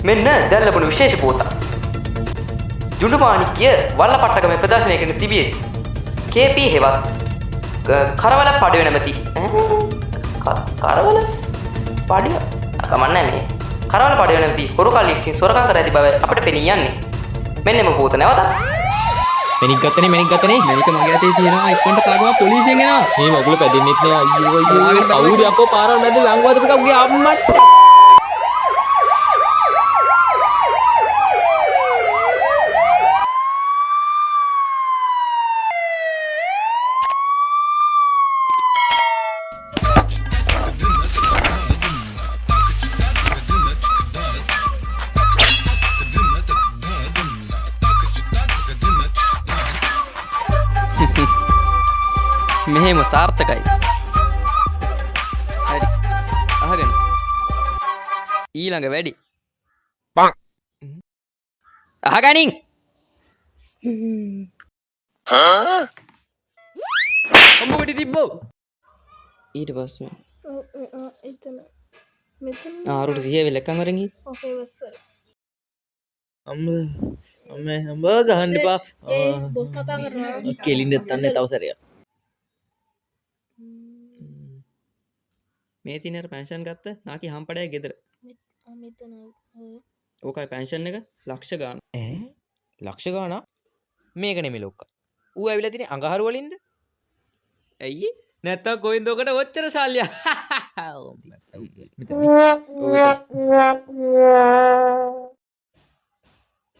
මෙන්න දැන් ලැබුණු විශේෂ පුවතක්. ජුඩුමාණික්ය වල්ලපට්ටගම ප්‍රදර්ශනය කරන තිබියේ KP හෙවත් කරවල පඩුවේ නැමැති කරවල පඩුව කමන්නේ මේ කරවල පඩුවේ නැමැති හොරු කල්ලි විසින් සොරකම් කර ඇති බව අපිට පෙනී යන්නේ. මෙන්න මේ පුවත නැවතත් මැනික් ගත්තනේ මැනික් මගේ අතේ තියෙනවා එක්කන්ට කාගම පොලිසියෙන් එනවා මේ මගුල පැදෙන්නෙත් නෑ අයියෝ කවුරු යකෝ පාරවල් මැද වංගුවද පිටක් ගියා අම්මට මෙහෙම සාර්ථකයි. හරි. අහගන්න. ඊළඟ වැඩි. පං. අහගනින්. ඔම්බ වෙඩි තිබ්බෝ. ඊට පස්සේ එතන මෙතන ආරුට 30 වෙලකම් වරන් ගියේ. ඔකේ වස්සර අම්ම ගහන්න එපා බොස් කතා කරනවා කෙලින්න තන්නේ තව සැරයක් මේ තිනර පැන්ෂන් ගත්ත නාකි හම්පඩය ගෙදර මෙතන ඕකයි පැන්ෂන් එක ලක්ෂ ගාන ලක්ෂ ගාන මේක නෙමෙයි ලොක්ක ඌ ඇවිල්ලා තියෙන්නේ අඟහරු වලින්ද ඇයි නැත්තම් කොයින්දෝකට ඔච්චර සල්ලිය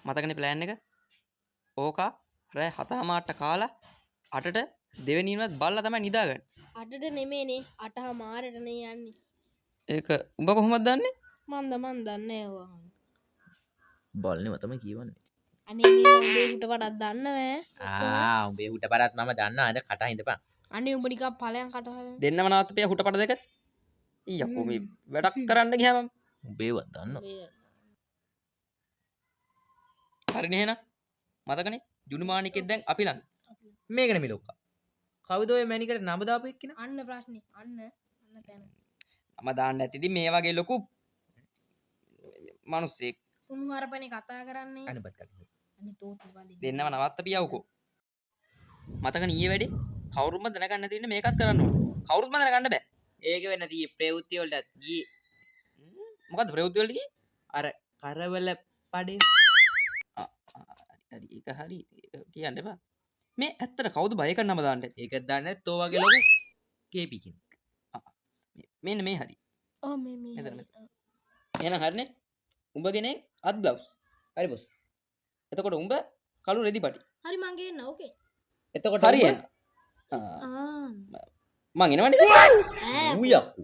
මතකනේ ප්ලෑන් එක ඕකා රෑ 7:00ට කාලා 8ට දෙවෙනිවත් බල්ලා තමයි නිදාගන්නේ. 8ට නෙමෙයිනේ 8:00ට යන්නේ. ඒක උඹ කොහොමද දන්නේ? මන් දන්නේ ඒවා. බල්නේ මම තමයි කියවන්නේ. අනේ මේ උඹේ උට පඩක් දන්නවෑ. උඹේ උට පඩත් මම දන්නවා අද කටා හිඳපන්. අනේ උඹ නිකන් ඵලයන් කටහල. දෙන්නම නවත්තපියා හුට පඩ දෙක. ඊයකෝ මේ වැඩක් කරන්න ගියාම උඹේවත් දන්නවා. හරිනේ එහෙනම්. මතකනේ ජුනුමාණිකෙක් දැන් අපි ළඟ. මේක නෙමෙයි ලොක්කා. කවුද ඔය මැනිකට නම දාපු එක්කිනා? අන්න ප්‍රශ්නේ. අන්න තැන. මම දාන්න ඇති ඉතින් මේ වගේ ලොකු මිනිස්සෙක් කුණු හරපනේ කතා කරන්නේ. අනපත් කටි. අනේ තෝත් වදින්න. දෙන්නම නවත්තපියවකෝ. මතකනේ ඊයේ වැඩි කවුරුම දැනගන්න නැති ඉන්නේ මේකත් කරන්න ඕන. කවුරුත්ම දැනගන්න බෑ. ඒක වෙන්න tie ප්‍රවෘත්ති වලට ගියේ. මොකද්ද ප්‍රවෘත්ති වලට ගියේ? අර කරවල පඩේ. හරි ඒක හරි කියන්න එපා. මේ ඇත්තට කවුද බය කරන්නම දාන්න? ඒක දන්නේ නැත්ෝ වගේ ලොකු KP කෙනෙක්. මෙන්න මේ හරි. ඔව් මේ මෙතන මෙතන. එහෙනම් හරිනේ. උඹගෙන අත් ග්ලව්ස්. හරි බොස්. එතකොට උඹ කළු රෙදි පටි. හරි මං ගේන්න ඕකේ. එතකොට හරි එහෙනම්. මං එනවනේ. ඌ යක්කු.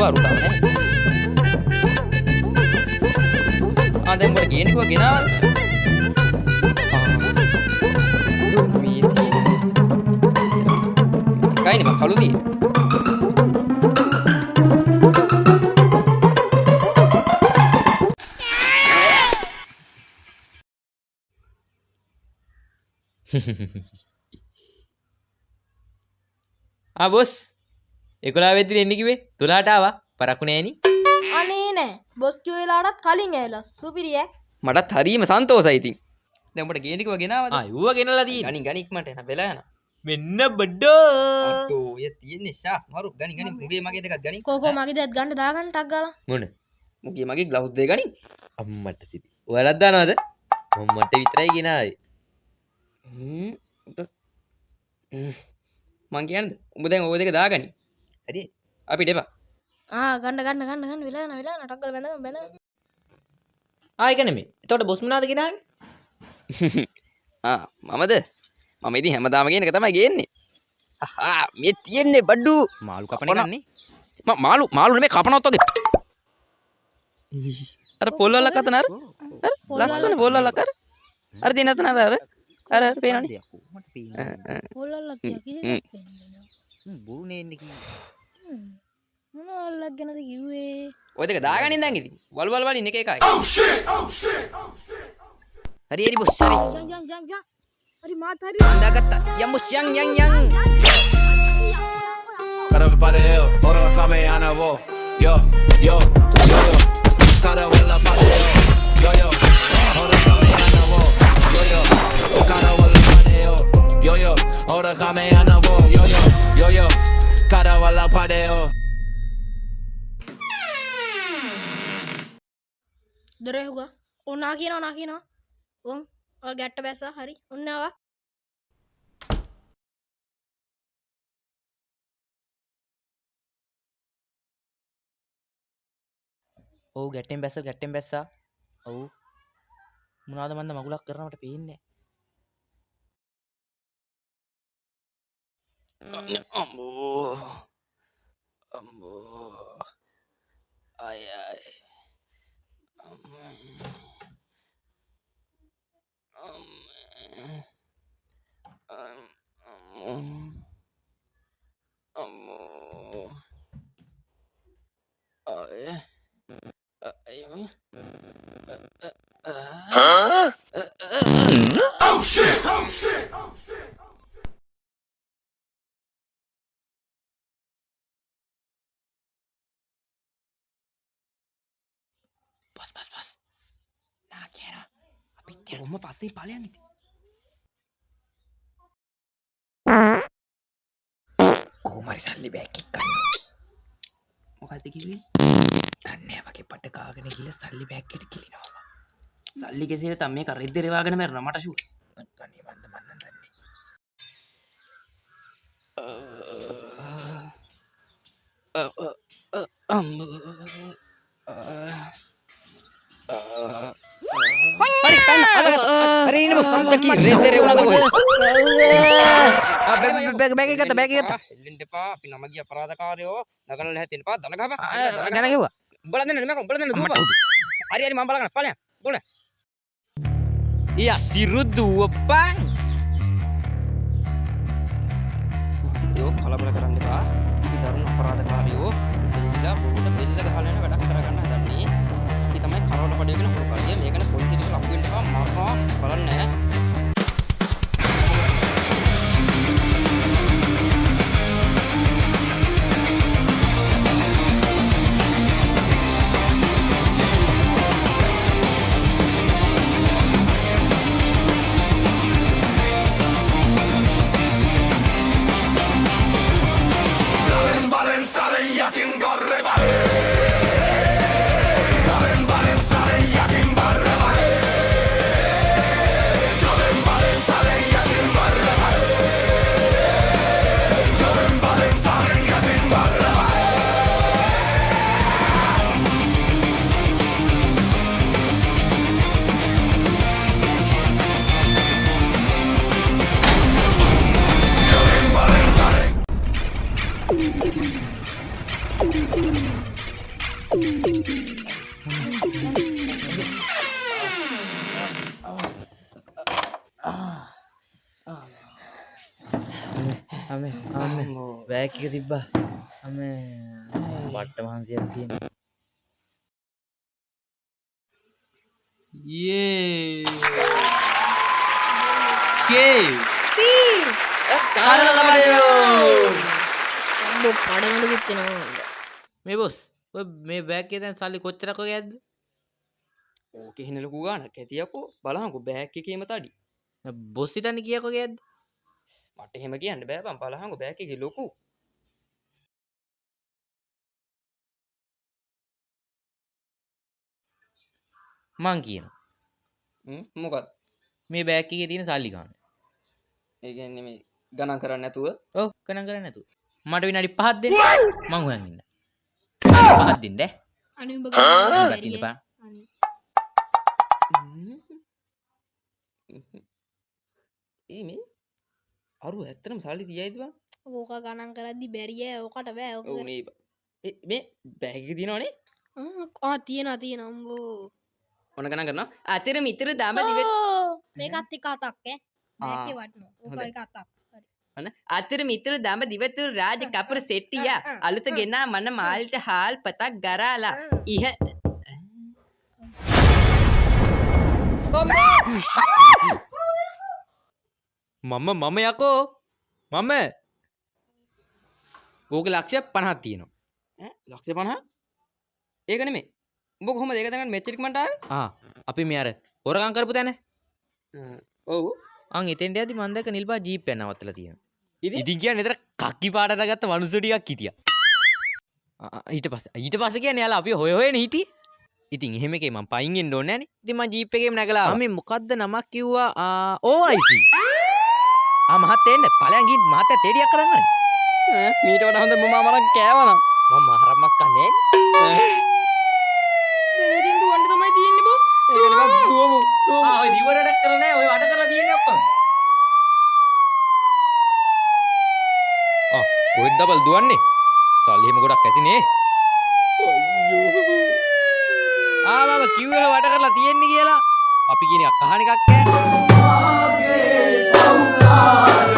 baru tahu nih. Ada yang begini kok gini. Kayak ini bang, kalau di. Boss 11 වෙද්දි එන්න කිව්වේ 12ට ආවා පරක්කු නෑනි අනේ නෑ බොස් කිව්ව වෙලාවටත් කලින් ඇවිල්ලා සුපිරි ඈ මටත් හරිම සන්තෝසයි ඉතින් දැන් උඹට ගේන්න කිව්වා ගෙනාවද ඌව ගෙනලා තියෙන්නේ ගනි ගනි ඉක්මනට එන වෙලා යනවා මෙන්න බඩෝ අතෝ ඔය තියෙන්නේ ෂා මරු ගනි ගනි මුගේ මගේ දෙකක් ගනි කෝකෝ මගේ දෙයක් ගන්න දාගන්න ටක් ගාලා මොන මුගේ මගේ ග්ලව්ස් දෙක ගනි අම්මට සිටි ඔයාලත් දානවද මම්මට විතරයි ගෙනාවේ මං කියන්නේ උඹ දැන් ඔය දෙක දාගනි හරි අපිට එපා ගන්න වෙලා යන ටක් ගාලා බැඳ ඒක නෙමෙයි එතකොට බොස් මොනවද ගෙනාවේ මමද මම ඉතින් හැමදාම කියන එක තමයි ගේන්නේ මේ තියෙන්නේ බඩු මාළු කපන එකන්නේ මාළු නෙමෙයි කපනවත් වගේ අර පොල් වල කතන අර ලස්සන පොල් වල කර අර දින නතන අර පේනවනේ පොල් වල කිය බුරුනේ ඉන්නේ කී මොනවල්ලක් ගැනද කිව්වේ ඔය දෙක දාගනින් දැන් ඉතින් වල් වලින් එක එකයි Hari hari bos, hari. yang. Hari mata hari. Anda kata, yang bos, yang. Cara pareo, ora la kame ana wo. Yo. Cara wala pareo. Yo. Ora kame ana wo. Yo. Cara wala pareo. Yo. Ora kame ana wo. Yo. Cara wala pareo. දොරේ හුගා උනා කියනවා උන් ඔය ගැට්ට බැස්සා හරි උන් ආවා ඔව් ගැටෙන් බැස්සා ඔව් මොනවාද මන්ද මගුලක් කරනවා මට පේන්නේ Ambo. Ay. Bos. Nah, kira. Apa itu? Oma pasti paling itu. කොහොමරි සල්ලි බෑග් එකක් ගන්න. මොකද්ද කිව්වේ? දන්නේ වගේ පට කාගෙන ගිහලා සල්ලි බෑග් එකට කිලිනවා. සල්ලි කෙසේ වෙතත් මේක රෙද්ද රෙවාගෙන මැරෙනවා මට ෂුවර්. අනේ මන්ද දන්නේ. Hari kan hari ini bos sampai render ulang bos. Bagi kata. Elin depa අපි නම ගිය අපරාධකාරයෝ නගනල හැතින් පා දන ගහපන්. දන ගහුවා. උඹලා දෙන්න නෙමෙයි උඹලා දෙන්න දුවපන්. හරි මම බලගන්න ඵලයන්. දුවන. සිරු දුවපන්. යෝ කලබල කරන්න එපා. අපි දරුණු අපරාධකාරයෝ එල්ලලා බොරුට බෙල්ල ගහලා යන වැඩක් කරගන්න හදන්නේ. අපි තමයි කරවල පඩියගෙන හුරු කාරිය. මේකන පොලිසියට ලක් වෙන්න එපා. මරනවා බලන්නේ නැහැ. අමේ බෑග් එක තිබ්බා අමේ බට්ට මහන්සියක් තියෙනවා පඩගඩ ගුත්තනවා මේ බොස් ඔය මේ බෑග් එකේ දැන් සල්ලි කොච්චරක් වගේ ඇද්ද ඕකේ හින ලොකු ගානක් ඇතියකෝ බලහන්කෝ බෑග් එකේම තඩි බොස් හිටන්නේ කීයක් වගේ ඇද්ද මට එහෙම කියන්න බෑ බං බලහන්කෝ බෑග් එකේ ලොකු මං කියනවා මොකක්ද මේ බෑග් එකේ තියෙන සල්ලි ගන්න ඒ කියන්නේ මේ ගණන් කරන්නේ නැතුව ඔව් ගණන් කරන්නේ නැතුව මට විනාඩි 5ක් දෙන්න මං හොයන් ඉන්න 5ක් දෙන්න අනේ උඹ බැකින් දෙපා මේ අරු ඇත්තටම සල්ලි තියයිද බං ඕක ගණන් කරද්දි බැරිය ඕකට බෑ ඕක ඔව් නේ මේ බෑග් එකේ තියෙනවනේ තියෙන උඹෝ ඔන්න ගණන් කරනවා අතර මිතර දඹ දිවෙත් මේකත් එක අතක් බෑකේ වටනවා ඕක එක අතක් හරි අන්න අතර මිතර දඹ දිවතුර රාජ කපුර සෙට්ටියා අලුත ගෙනා මන මාල්ට හාල් පතක් ගරාලා ඉහ මම යකෝ මම ඕක ලක්ෂය 50ක් තියෙනවා ලක්ෂය 50 ඒක නෙමෙයි උඹ කොහොමද ඒක දැනගන්න මෙච්චර ඉක්මනට ආවේ අපි මේ අර හොරගම් කරපු තැන ඔව් අන් එතෙන්ට යද්දි මම දැක්ක නිල්පා ජීප් එක නවත්තලා තියෙනවා ඉතින් කියන්නේ එතන කක්කි පාටට ගත්ත මිනිස්සු ටිකක් හිටියා ඊට පස්සේ කියන්නේ යාලා අපි හොය හොයනේ හිටියේ ඉතින් එහෙම එකේ මම පයින් එන්න ඕනේ නෑනේ ඉතින් මම ජීප් එකේම නැගලා ආවා මම මොකද්ද නමක් කිව්වා OIC මහත් එන්න ඵලයන් ගිහින් මහත්තයා තේරියක් කරන් හරි මීට වඩා හොඳ මම අරන් කෑවනම් මම හරම්මස් කන්නේ ඉතින් දුවන්න තමයි තියෙන්නේ බොස්. ඒක නෙමෙයි දුවමු ඔය දිවරඩක් කරලා නෑ ඔය වැඩ කරලා තියෙන්නේ ඔක්කොම කොහෙද ඩබල් දුවන්නේ සල්ලි එහෙම ගොඩක් ඇතිනේ අයියෝ මම කිව්වේ වැඩ කරලා තියෙන්නේ කියලා අපි කියන එක කහන එකක් ඈ